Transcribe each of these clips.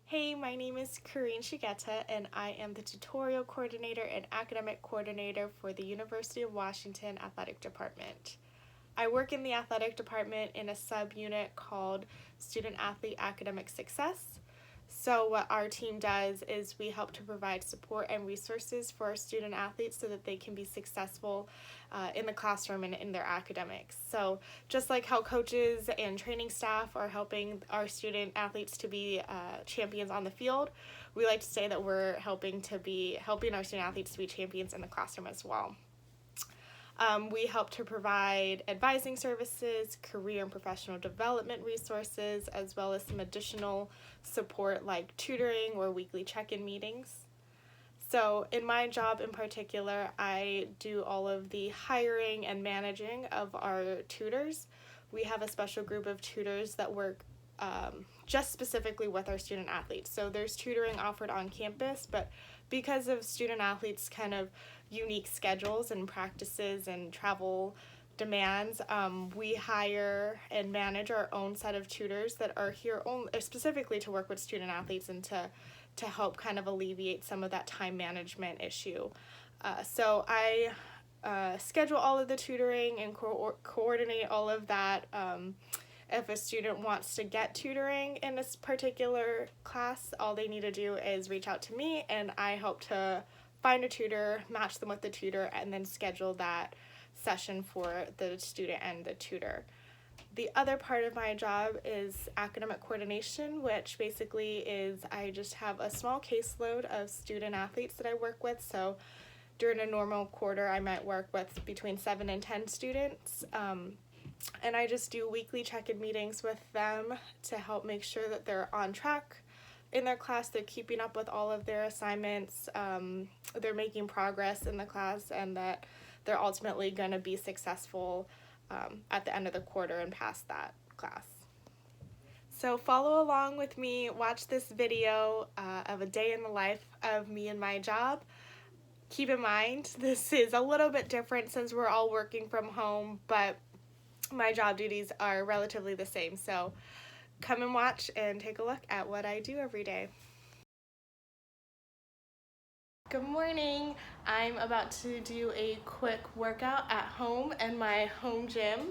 Hey, my name is Corrine Shigeta, and I am the tutorial coordinator and academic coordinator for the University of Washington Athletic Department. I work in the athletic department in a subunit called Student Athlete Academic Success. So what our team does is we help to provide support and resources for our student athletes so that they can be successful in the classroom and in their academics. So just like how coaches and training staff are helping our student athletes to be champions on the field, we like to say that we're helping our student athletes to be champions in the classroom as well. We help to provide advising services, career and professional development resources, as well as some additional support like tutoring or weekly check-in meetings. So in my job in particular, I do all of the hiring and managing of our tutors. We have a special group of tutors that work just specifically with our student athletes. So there's tutoring offered on campus, but because of student athletes' kind of unique schedules and practices and travel demands, we hire and manage our own set of tutors that are here specifically to work with student athletes and to help kind of alleviate some of that time management issue. So I schedule all of the tutoring and coordinate all of that. If a student wants to get tutoring in this particular class, all they need to do is reach out to me, and I help to find a tutor, match them with the tutor, and then schedule that session for the student and the tutor. The other part of my job is academic coordination, which basically is I just have a small caseload of student athletes that I work with. So during a normal quarter, I might work with between 7 and 10 students. And I just do weekly check-in meetings with them to help make sure that they're on track in their class, they're keeping up with all of their assignments, they're making progress in the class, and that they're ultimately going to be successful at the end of the quarter and pass that class. So follow along with me, watch this video of a day in the life of me and my job. Keep in mind, this is a little bit different since we're all working from home, but my job duties are relatively the same. So come and watch and take a look at what I do every day. Good morning. I'm about to do a quick workout at home in my home gym.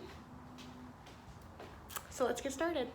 So let's get started.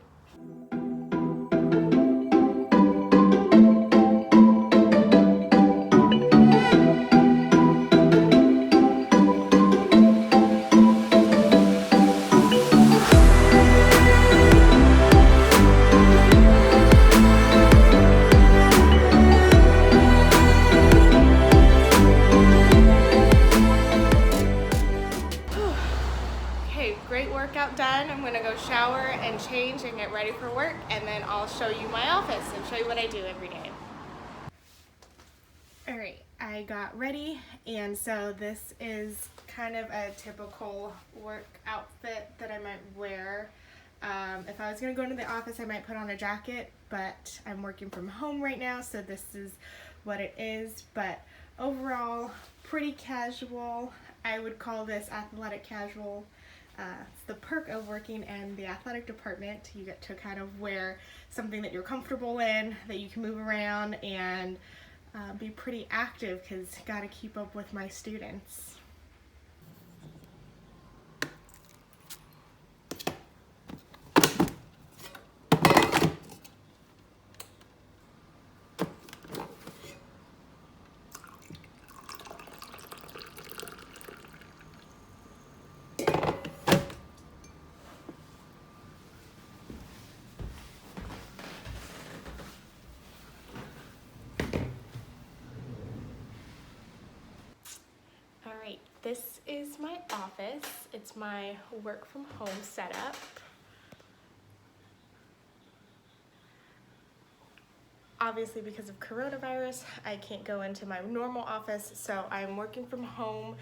Great workout done. I'm gonna go shower and change and get ready for work, and then I'll show you my office and show you what I do every day. Alright, I got ready, and so this is kind of a typical work outfit that I might wear. If I was gonna go into the office, I might put on a jacket, but I'm working from home right now, so this is what it is. But overall, pretty casual. I would call this athletic casual. It's the perk of working in the athletic department. You get to kind of wear something that you're comfortable in, that you can move around and be pretty active, because got to keep up with my students. Alright, this is my office. It's my work from home setup. Obviously, because of coronavirus, I can't go into my normal office, so I'm working from home,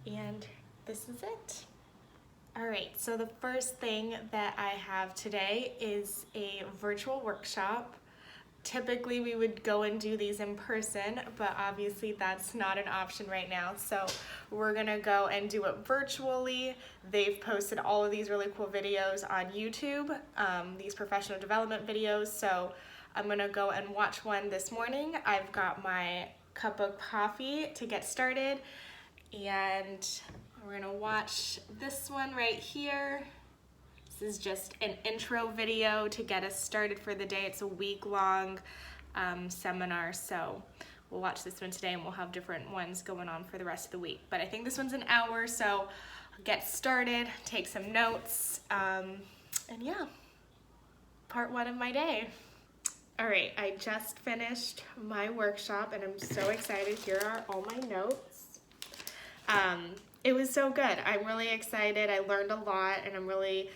and this is it. Alright, so the first thing that I have today is a virtual workshop. Typically we would go and do these in person, but obviously that's not an option right now. So we're gonna go and do it virtually. They've posted all of these really cool videos on YouTube, these professional development videos. So I'm gonna go and watch one this morning. I've got my cup of coffee to get started, and we're gonna watch this one right here. This is just an intro video to get us started for the day. It's a week-long seminar, so we'll watch this one today and we'll have different ones going on for the rest of the week. But I think this one's an hour, so I'll get started, take some notes, and yeah, part one of my day. All right, I just finished my workshop and I'm so excited. Here are all my notes. It was so good. I'm really excited. I learned a lot and I'm really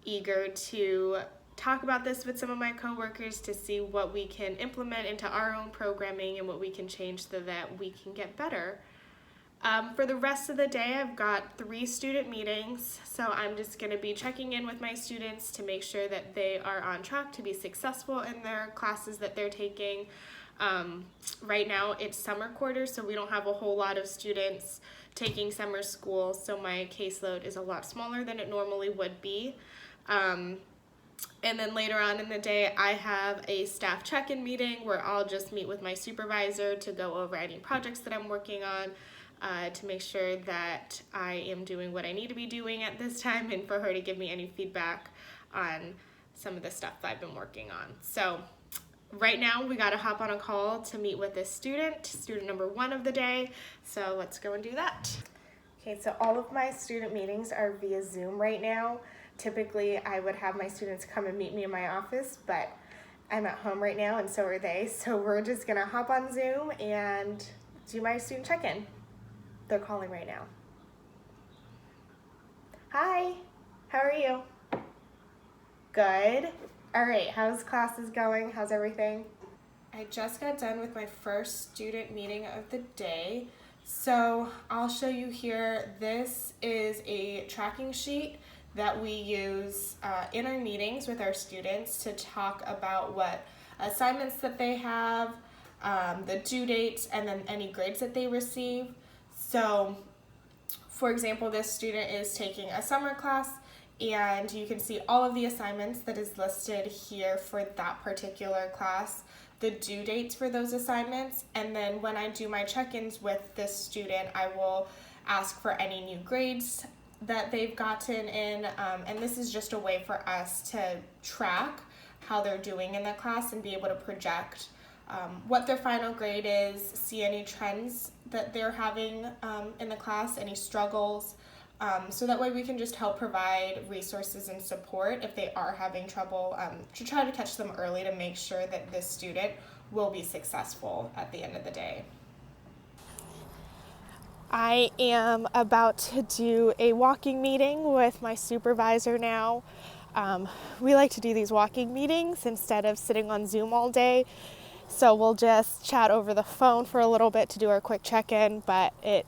eager to talk about this with some of my coworkers to see what we can implement into our own programming and what we can change so that we can get better. For the rest of the day, I've got 3 student meetings, so I'm just going to be checking in with my students to make sure that they are on track to be successful in their classes that they're taking. Right now it's summer quarter, so we don't have a whole lot of students taking summer school, so my caseload is a lot smaller than it normally would be. And then later on in the day, I have a staff check-in meeting where I'll just meet with my supervisor to go over any projects that I'm working on, to make sure that I am doing what I need to be doing at this time, and for her to give me any feedback on some of the stuff that I've been working on. So right now we got to hop on a call to meet with this student number 1 of the day. So let's go and do that. Okay, so all of my student meetings are via Zoom right now. Typically, I would have my students come and meet me in my office, but I'm at home right now and so are they. So we're just gonna hop on Zoom and do my student check-in. They're calling right now. Hi, how are you? Good. All right, how's classes going? How's everything? I just got done with my first student meeting of the day. So I'll show you here. This is a tracking sheet that we use in our meetings with our students to talk about what assignments that they have, the due dates, and then any grades that they receive. So, for example, this student is taking a summer class, and you can see all of the assignments that is listed here for that particular class, the due dates for those assignments, and then when I do my check-ins with this student, I will ask for any new grades that they've gotten in, and this is just a way for us to track how they're doing in the class and be able to project what their final grade is, see any trends that they're having in the class, any struggles, so that way we can just help provide resources and support if they are having trouble, to try to catch them early to make sure that this student will be successful at the end of the day. I am about to do a walking meeting with my supervisor now. We like to do these walking meetings instead of sitting on Zoom all day. So we'll just chat over the phone for a little bit to do our quick check-in, but it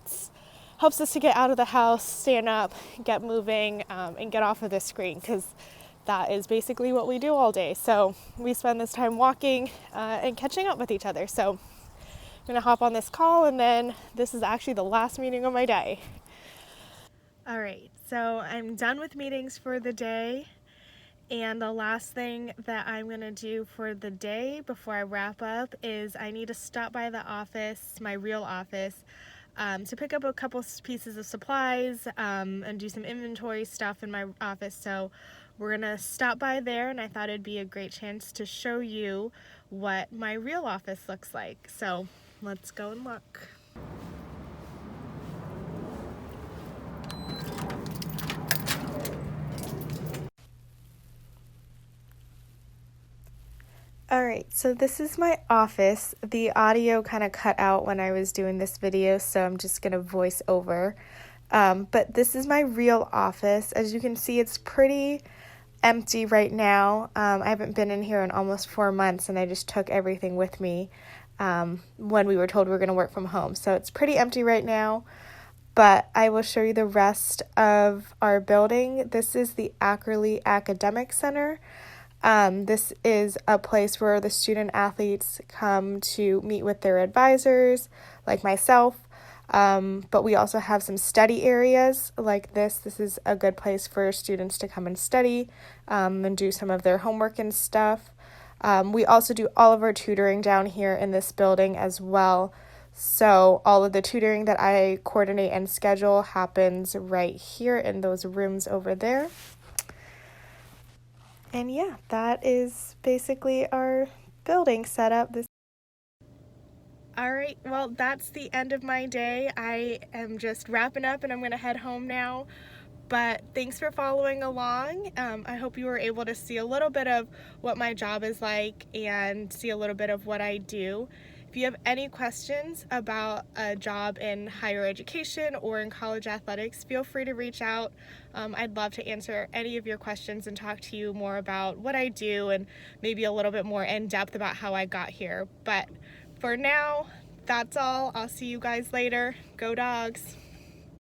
helps us to get out of the house, stand up, get moving, and get off of the screen, because that is basically what we do all day. So we spend this time walking and catching up with each other. So I'm gonna hop on this call, and then this is actually the last meeting of my day. All right, so I'm done with meetings for the day. And the last thing that I'm gonna do for the day before I wrap up is I need to stop by the office, my real office, to pick up a couple pieces of supplies and do some inventory stuff in my office. So we're gonna stop by there, and I thought it'd be a great chance to show you what my real office looks like. So let's go and look. All right, so this is my office. The audio kind of cut out when I was doing this video, so I'm just gonna voice over. But this is my real office. As you can see, it's pretty empty right now. I haven't been in here in almost 4 months, and I just took everything with me when we were told we were gonna work from home. So it's pretty empty right now, but I will show you the rest of our building. This is the Ackerley Academic Center. This is a place where the student athletes come to meet with their advisors, like myself. But we also have some study areas like this. This is a good place for students to come and study and do some of their homework and stuff. We also do all of our tutoring down here in this building as well. So all of the tutoring that I coordinate and schedule happens right here in those rooms over there. And yeah, that is basically our building setup. All right, well, that's the end of my day. I am just wrapping up and I'm gonna head home now. But thanks for following along. I hope you were able to see a little bit of what my job is like and see a little bit of what I do. If you have any questions about a job in higher education or in college athletics, feel free to reach out. I'd love to answer any of your questions and talk to you more about what I do and maybe a little bit more in depth about how I got here. But for now, that's all. I'll see you guys later. Go Dogs!